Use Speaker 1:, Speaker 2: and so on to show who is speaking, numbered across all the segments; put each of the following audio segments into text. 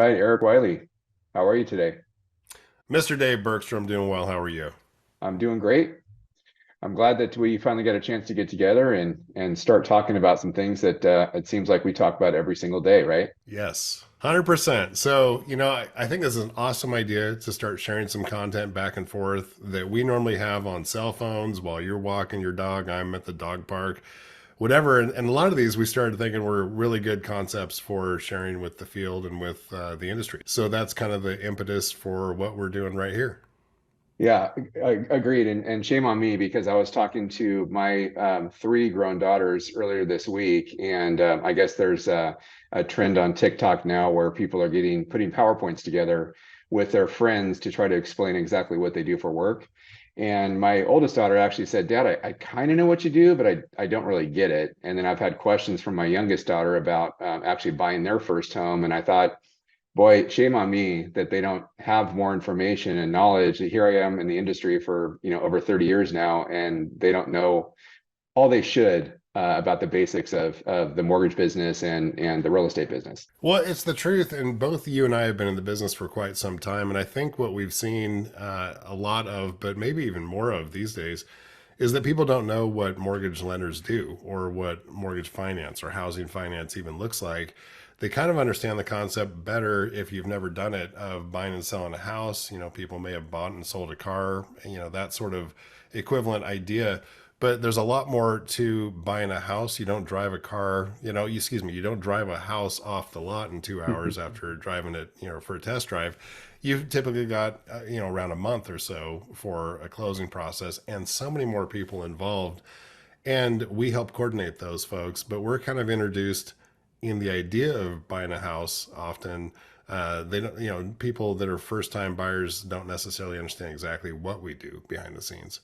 Speaker 1: right, Eric Wiley. How are you today?
Speaker 2: Mr. Dave Bergstrom, doing well. How are you?
Speaker 1: I'm doing great. I'm glad that we finally got a chance to get together and start talking about some things that it seems like we talk about every single day, right?
Speaker 2: Yes, 100%. So, I think this is an awesome idea to start sharing some content back and forth that we normally have on cell phones while you're walking your dog, I'm at the dog park, whatever. And a lot of these we started thinking were really good concepts for sharing with the field and with the industry. So that's kind of the impetus for what we're doing right here.
Speaker 1: Yeah, agreed. And shame on me because I was talking to my three grown daughters earlier this week, and I guess there's a trend on TikTok now where people are getting putting PowerPoints together with their friends to try to explain exactly what they do for work. And my oldest daughter actually said, "Dad, I kind of know what you do, but I don't really get it." And then I've had questions from my youngest daughter about actually buying their first home, and I thought, boy, shame on me that they don't have more information and knowledge. Here I am in the industry for, over 30 years now, and they don't know all they should about the basics of the mortgage business and the real estate business.
Speaker 2: Well, it's the truth, and both you and I have been in the business for quite some time, and I think what we've seen a lot of, but maybe even more of these days, is that people don't know what mortgage lenders do or what mortgage finance or housing finance even looks like. They kind of understand the concept better if you've never done it of buying and selling a house. People may have bought and sold a car, that sort of equivalent idea. But there's a lot more to buying a house. You don't drive a car, excuse me, you don't drive a house off the lot in 2 hours after driving it, for a test drive. You've typically got, around a month or so for a closing process and so many more people involved. And we help coordinate those folks, but we're kind of introduced in the idea of buying a house often. They don't, people that are first time buyers don't necessarily understand exactly what we do behind the scenes.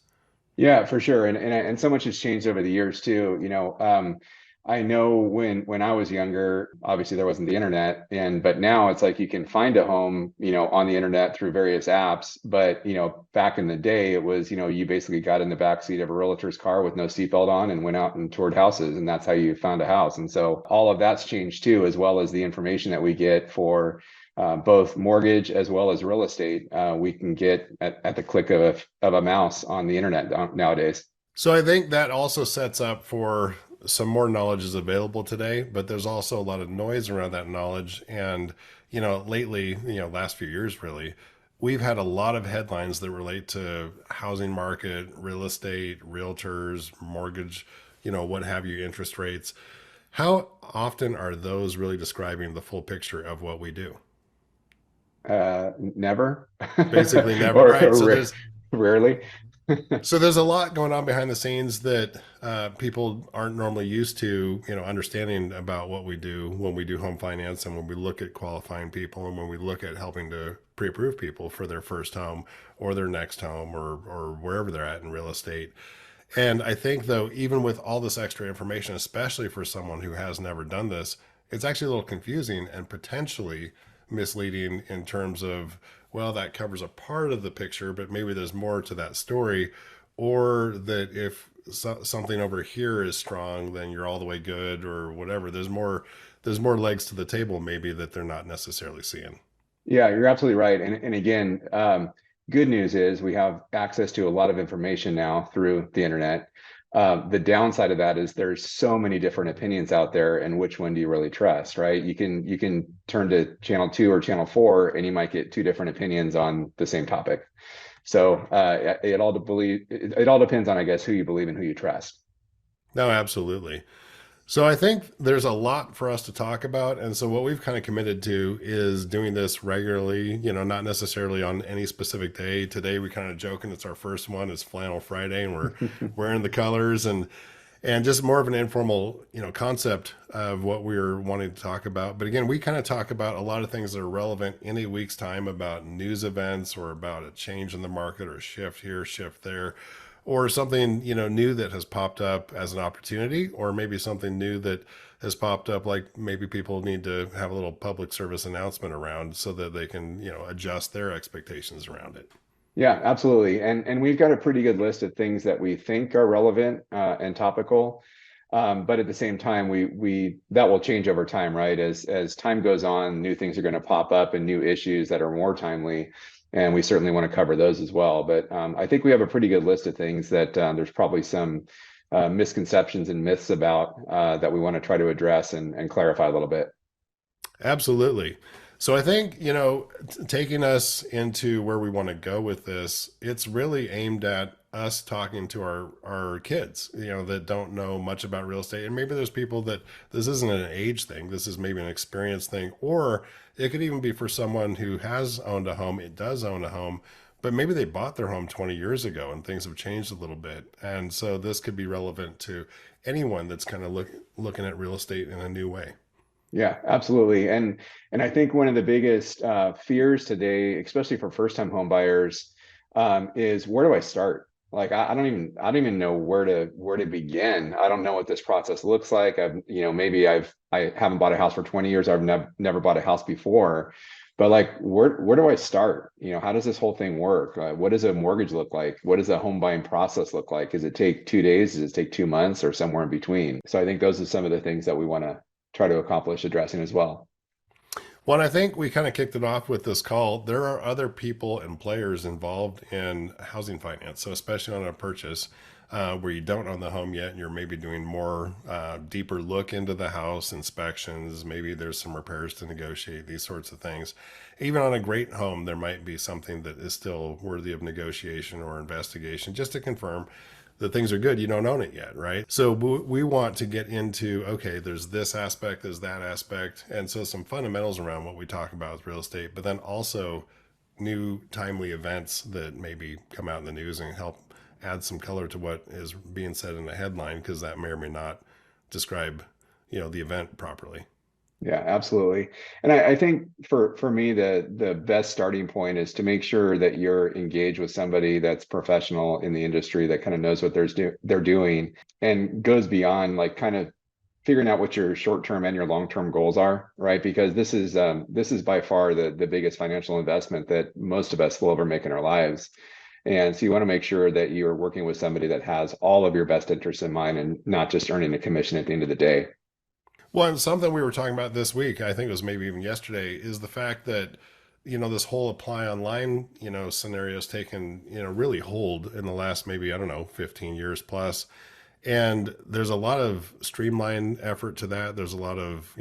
Speaker 1: Yeah, for sure. And so much has changed over the years too. I know when I was younger, obviously there wasn't the internet, but now it's like you can find a home, on the internet through various apps. But back in the day, it was, you basically got in the back seat of a realtor's car with no seatbelt on and went out and toured houses, and that's how you found a house. And so all of that's changed too, as well as the information that we get for both mortgage as well as real estate. We can get at the click of a mouse on the internet nowadays.
Speaker 2: So I think that also sets up for some more knowledge is available today, but there's also a lot of noise around that knowledge. And, lately, last few years really, we've had a lot of headlines that relate to housing market, real estate, realtors, mortgage, what have you, interest rates. How often are those really describing the full picture of what we do?
Speaker 1: Never,
Speaker 2: Basically never.
Speaker 1: or,
Speaker 2: Right.
Speaker 1: or rarely.
Speaker 2: So there's a lot going on behind the scenes that people aren't normally used to, understanding about what we do when we do home finance and when we look at qualifying people and when we look at helping to pre-approve people for their first home or their next home or wherever they're at in real estate. And I think though, even with all this extra information, especially for someone who has never done this, it's actually a little confusing and potentially misleading in terms of, well, that covers a part of the picture, but maybe there's more to that story, or that if something over here is strong, then you're all the way good, or whatever. There's more legs to the table, maybe that they're not necessarily seeing.
Speaker 1: Yeah, you're absolutely right. And again, good news is we have access to a lot of information now through the internet. The downside of that is there's so many different opinions out there, and which one do you really trust, right? You can turn to channel two or channel four, and you might get two different opinions on the same topic. So it all depends on, I guess, who you believe and who you trust.
Speaker 2: No, absolutely. So I think there's a lot for us to talk about. And so what we've kind of committed to is doing this regularly, not necessarily on any specific day. Today we kind of joking it's our first one, it's Flannel Friday, and we're wearing the colors and just more of an informal, concept of what we're wanting to talk about. But again, we kind of talk about a lot of things that are relevant in a week's time about news events or about a change in the market or a shift here, shift there, or something, new that has popped up as an opportunity, or maybe something new that has popped up, like maybe people need to have a little public service announcement around so that they can, adjust their expectations around it.
Speaker 1: Yeah, absolutely. And we've got a pretty good list of things that we think are relevant and topical. But at the same time, we that will change over time, right? As time goes on, new things are going to pop up and new issues that are more timely, and we certainly want to cover those as well. But I think we have a pretty good list of things that there's probably some misconceptions and myths about that we want to try to address and clarify a little bit.
Speaker 2: Absolutely. So I think, taking us into where we want to go with this, it's really aimed at us talking to our kids, that don't know much about real estate. And maybe there's people that this isn't an age thing, this is maybe an experience thing, or it could even be for someone who has owned a home, it does own a home, but maybe they bought their home 20 years ago and things have changed a little bit. And so this could be relevant to anyone that's kind of looking at real estate in a new way.
Speaker 1: Yeah, absolutely. And I think one of the biggest fears today, especially for first-time home buyers, is where do I start? Like I don't even know where to begin. I don't know what this process looks like. Maybe I haven't bought a house for 20 years. I've never bought a house before. But like where do I start? How does this whole thing work? What does a mortgage look like? What does a home buying process look like? Does it take 2 days? Does it take 2 months or somewhere in between? So I think those are some of the things that we want to try to accomplish addressing as well.
Speaker 2: Well, I think we kind of kicked it off with this call. There are other people and players involved in housing finance. So, especially on a purchase where you don't own the home yet, and you're maybe doing more deeper look into the house, inspections, maybe there's some repairs to negotiate, these sorts of things. Even on a great home, there might be something that is still worthy of negotiation or investigation just to confirm that things are good. You don't own it yet, right? So we want to get into, okay, there's this aspect, there's that aspect. And so some fundamentals around what we talk about with real estate, but then also new timely events that maybe come out in the news and help add some color to what is being said in the headline, because that may or may not describe, the event properly.
Speaker 1: Yeah, absolutely. And I think for me, the best starting point is to make sure that you're engaged with somebody that's professional in the industry that kind of knows what they're doing and goes beyond like kind of figuring out what your short-term and your long-term goals are, right? Because this is by far the biggest financial investment that most of us will ever make in our lives. And so you want to make sure that you're working with somebody that has all of your best interests in mind and not just earning a commission at the end of the day.
Speaker 2: Well, and something we were talking about this week, I think it was maybe even yesterday, is the fact that, this whole apply online, scenario has taken, really hold in the last maybe, I don't know, 15 years plus. And there's a lot of streamlined effort to that. There's a lot of,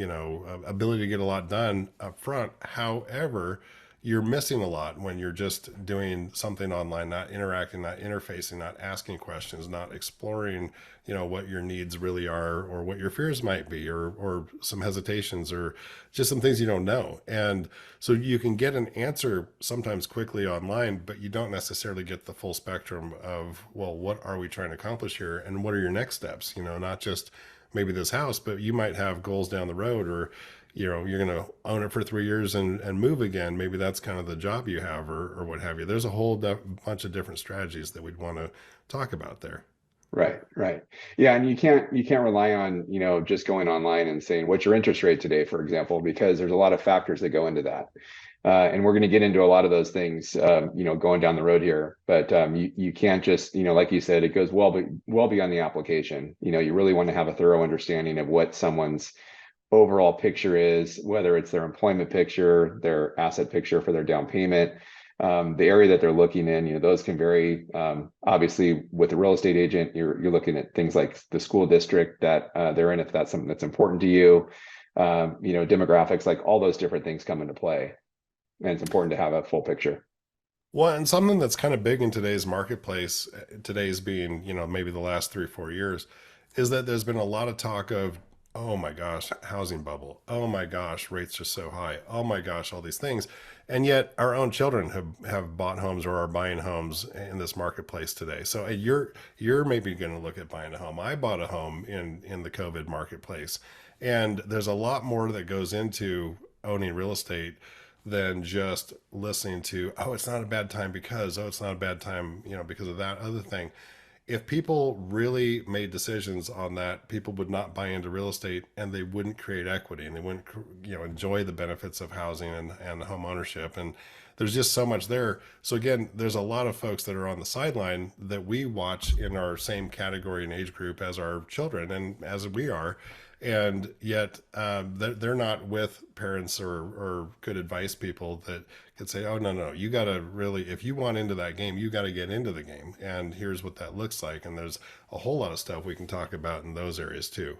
Speaker 2: ability to get a lot done up front. However, you're missing a lot when you're just doing something online, not interacting, not interfacing, not asking questions, not exploring, what your needs really are or what your fears might be or some hesitations or just some things you don't know. And so you can get an answer sometimes quickly online, but you don't necessarily get the full spectrum of, well, what are we trying to accomplish here? And what are your next steps? Not just maybe this house, but you might have goals down the road, or you're going to own it for 3 years and move again. Maybe that's kind of the job you have, or what have you. There's a whole bunch of different strategies that we'd want to talk about there.
Speaker 1: Right, right. Yeah, and you can't rely on, just going online and saying what's your interest rate today, for example, because there's a lot of factors that go into that. And we're going to get into a lot of those things, going down the road here. But you can't just, like you said, it goes well beyond the application. You really want to have a thorough understanding of what someone's overall picture is, whether it's their employment picture, their asset picture for their down payment, the area that they're looking in. Those can vary. Obviously, with a real estate agent, you're looking at things like the school district that they're in, if that's something that's important to you. Demographics, like all those different things come into play, and it's important to have a full picture.
Speaker 2: Well, and something that's kind of big in today's marketplace, today's being, maybe the last 3 or 4 years, is that there's been a lot of talk of, oh my gosh, housing bubble. Oh my gosh, rates are so high. Oh my gosh, all these things. And yet our own children have bought homes or are buying homes in this marketplace today. So you're maybe going to look at buying a home. I bought a home in the COVID marketplace. And there's a lot more that goes into owning real estate than just listening to, oh, it's not a bad time because, oh, it's not a bad time, because of that other thing. If people really made decisions on that, people would not buy into real estate, and they wouldn't create equity, and they wouldn't, enjoy the benefits of housing and home ownership. And there's just so much there. So again, there's a lot of folks that are on the sideline that we watch in our same category and age group as our children and as we are, and yet they're not with parents or good advice people that could say, oh, no, you got to really, if you want into that game, you got to get into the game, and here's what that looks like. And there's a whole lot of stuff we can talk about in those areas too.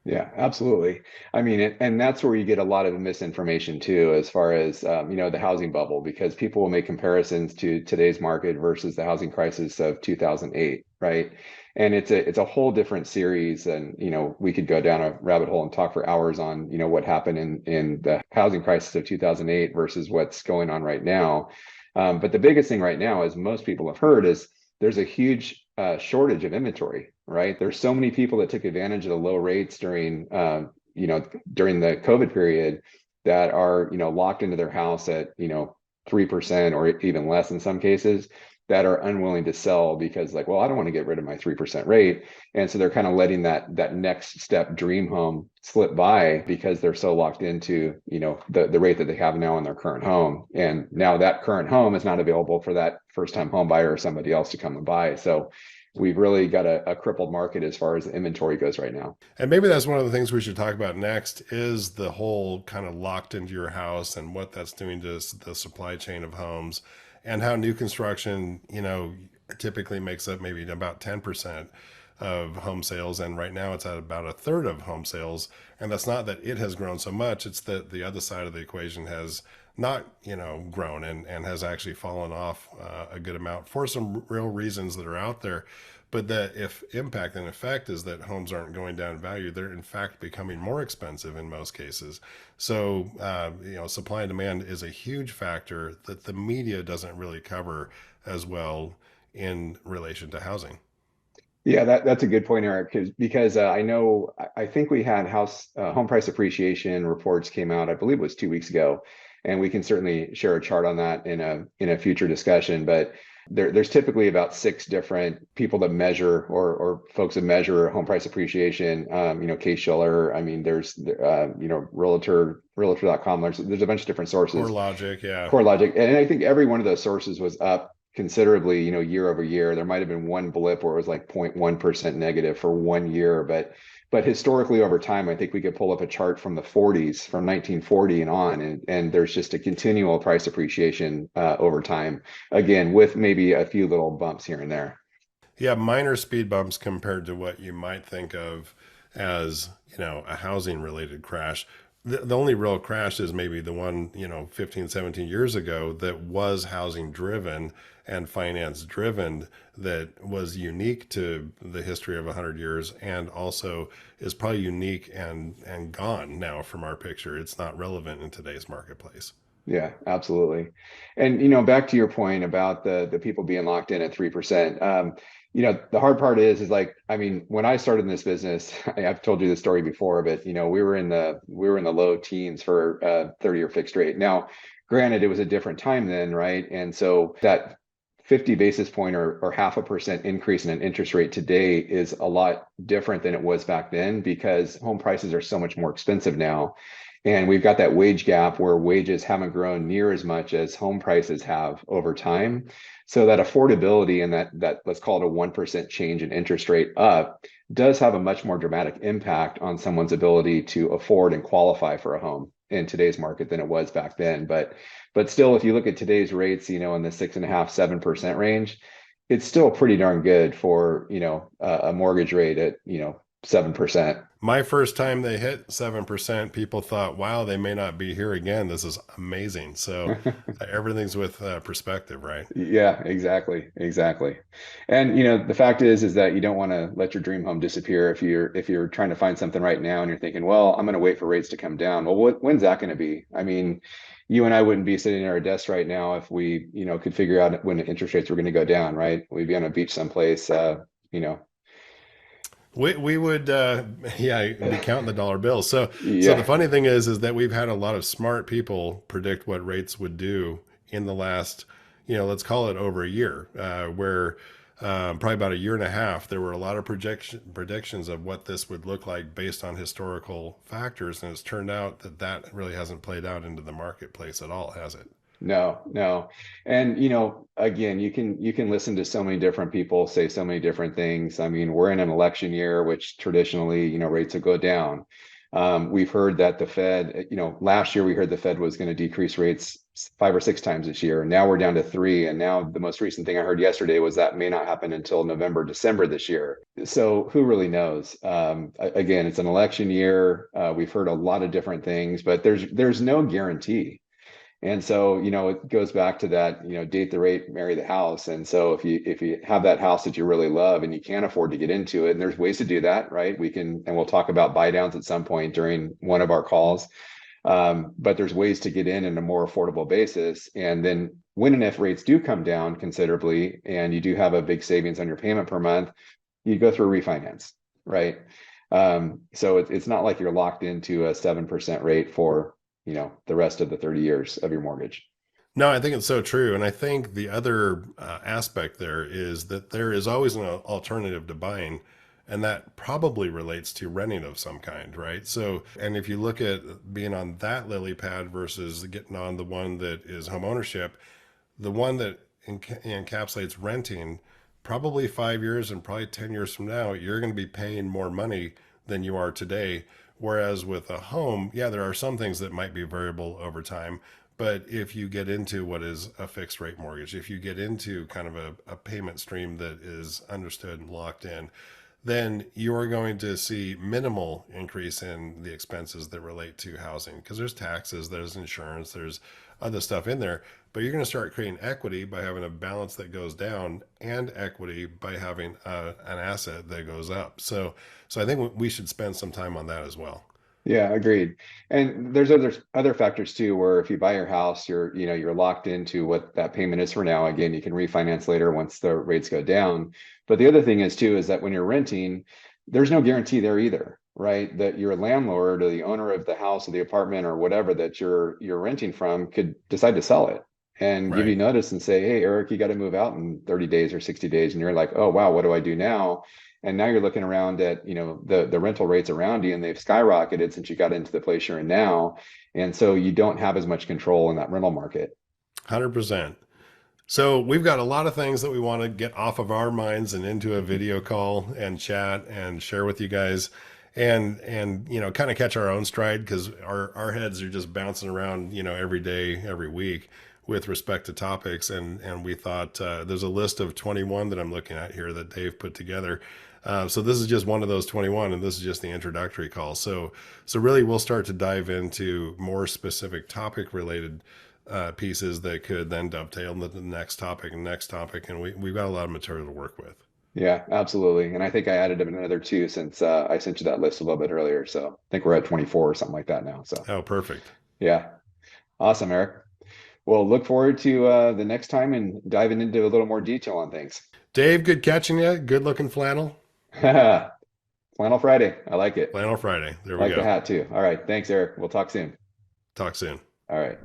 Speaker 1: Yeah, absolutely. I mean, and that's where you get a lot of misinformation too, as far as the housing bubble, because people will make comparisons to today's market versus the housing crisis of 2008, right? And it's a whole different series, and we could go down a rabbit hole and talk for hours on what happened in the housing crisis of 2008 versus what's going on right now. But the biggest thing right now, as most people have heard, is there's a huge shortage of inventory, right? There's so many people that took advantage of the low rates during the COVID period that are, locked into their house at, 3% or even less in some cases, that are unwilling to sell because, like, well, I don't want to get rid of my 3% rate. And so they're kind of letting that next step dream home slip by because they're so locked into, the rate that they have now in their current home. And now that current home is not available for that first time home buyer or somebody else to come and buy. So we've really got a crippled market as far as the inventory goes right now.
Speaker 2: And maybe that's one of the things we should talk about next is the whole kind of locked into your house and what that's doing to the supply chain of homes, and how new construction, typically makes up maybe about 10% of home sales. And right now it's at about a third of home sales. And that's not that it has grown so much. It's that the other side of the equation has not, grown and has actually fallen off a good amount for some real reasons that are out there. But the if impact and effect is that homes aren't going down in value; they're in fact becoming more expensive in most cases. So, supply and demand is a huge factor that the media doesn't really cover as well in relation to housing.
Speaker 1: Yeah, that's a good point, Eric, because I think we had home price appreciation reports came out, I believe it was 2 weeks ago, and we can certainly share a chart on that in a future discussion. But there's typically about six different people that measure or folks that measure home price appreciation. Case Shiller. I mean, there's Realtor.com. There's a bunch of different sources.
Speaker 2: CoreLogic, yeah.
Speaker 1: CoreLogic, and I think every one of those sources was up considerably, year over year. There might have been one blip where it was like 0.1% negative for 1 year, but historically over time, I think we could pull up a chart from the 40s, from 1940 and on, and there's just a continual price appreciation over time, again, with maybe a few little bumps here and there.
Speaker 2: Yeah, minor speed bumps compared to what you might think of as, a housing related crash. The only real crash is maybe the one, 15, 17 years ago that was housing driven and finance driven, that was unique to the history of 100 years, and also is probably unique and gone now from our picture. It's not relevant in today's marketplace.
Speaker 1: Yeah, absolutely. And back to your point about the people being locked in at 3%. The hard part is like, I mean, when I started in this business, I've told you the story before, but we were in the low teens for 30-year fixed rate. Now, granted, it was a different time then, right? And so that 50 basis point or 0.5% increase in an interest rate today is a lot different than it was back then, because home prices are so much more expensive now. And we've got that wage gap where wages haven't grown near as much as home prices have over time. So that affordability and that let's call it a 1% change in interest rate up does have a much more dramatic impact on someone's ability to afford and qualify for a home in today's market than it was back then. But still, if you look at today's rates, in the 6.5-7% range, it's still pretty darn good for a mortgage rate at 7%.
Speaker 2: My first time they hit 7%, people thought, wow, they may not be here again. This is amazing. So everything's with perspective, right?
Speaker 1: Yeah, exactly. And the fact is that you don't want to let your dream home disappear if you're trying to find something right now and you're thinking, well, I'm going to wait for rates to come down. Well, when's that going to be? I mean, you and I wouldn't be sitting at our desk right now if we, could figure out when the interest rates were going to go down, right? We'd be on a beach someplace,
Speaker 2: We would, be counting the dollar bills. So
Speaker 1: Yeah.
Speaker 2: the funny thing is that we've had a lot of smart people predict what rates would do in the last, let's call it over a year, where probably about a year and a half, there were a lot of predictions of what this would look like based on historical factors. And it's turned out that really hasn't played out into the marketplace at all, has it?
Speaker 1: No, no. And again, you can listen to so many different people say so many different things. I mean, we're in an election year, which traditionally, rates will go down. We've heard that the Fed, last year we heard the Fed was going to decrease rates 5 or 6 times this year. Now we're down to three. And now the most recent thing I heard yesterday was that may not happen until November, December this year. So who really knows? Again, it's an election year. We've heard a lot of different things, but there's no guarantee. And so, it goes back to that, date the rate, marry the house. And so if you have that house that you really love and you can't afford to get into it, and there's ways to do that, right? And we'll talk about buy downs at some point during one of our calls. But there's ways to get in a more affordable basis. And then when and if rates do come down considerably and you do have a big savings on your payment per month, you go through a refinance, right? So it's not like you're locked into a 7% rate for the rest of the 30 years of your mortgage.
Speaker 2: No, I think it's so true. And I think the other aspect there is that there is always an alternative to buying. And that probably relates to renting of some kind, right? So, and if you look at being on that lily pad versus getting on the one that is home ownership, the one that encapsulates renting, probably 5 years and probably 10 years from now, you're going to be paying more money than you are today. Whereas with a home, yeah, there are some things that might be variable over time. But if you get into what is a fixed rate mortgage, if you get into kind of a payment stream that is understood and locked in, then you're going to see minimal increase in the expenses that relate to housing because there's taxes, there's insurance, there's other stuff in there. But you're going to start creating equity by having a balance that goes down and equity by having an asset that goes up. So I think we should spend some time on that as well.
Speaker 1: Yeah, agreed. And there's other factors too, where if you buy your house, you're locked into what that payment is for now. Again, you can refinance later once the rates go down. But the other thing is too, is that when you're renting, there's no guarantee there either, right? That your landlord or the owner of the house or the apartment or whatever that you're renting from could decide to sell it and give you
Speaker 2: Right.
Speaker 1: notice and say, hey, Eric, you got to move out in 30 days or 60 days. And you're like, oh, wow, what do I do now? And now you're looking around at, the rental rates around you and they've skyrocketed since you got into the place you're in now. And so you don't have as much control in that rental market.
Speaker 2: 100%. So we've got a lot of things that we want to get off of our minds and into a video call and chat and share with you guys and kind of catch our own stride because our heads are just bouncing around, every day, every week with respect to topics. And we thought there's a list of 21 that I'm looking at here that Dave put together. So this is just one of those 21, and this is just the introductory call. So really, we'll start to dive into more specific topic related pieces that could then dovetail into the next topic, and we've got a lot of material to work with.
Speaker 1: Yeah, absolutely. And I think I added another two since I sent you that list a little bit earlier. So I think we're at 24 or something like that now. So
Speaker 2: Oh, perfect.
Speaker 1: yeah, awesome, Eric. Well, look forward to the next time and diving into a little more detail on things.
Speaker 2: Dave, good catching you. Good looking flannel.
Speaker 1: Flannel Friday. I like it.
Speaker 2: Flannel Friday. There
Speaker 1: I
Speaker 2: we
Speaker 1: like the
Speaker 2: go.
Speaker 1: hat too. All right. Thanks, Eric. We'll talk soon.
Speaker 2: Talk soon.
Speaker 1: All right.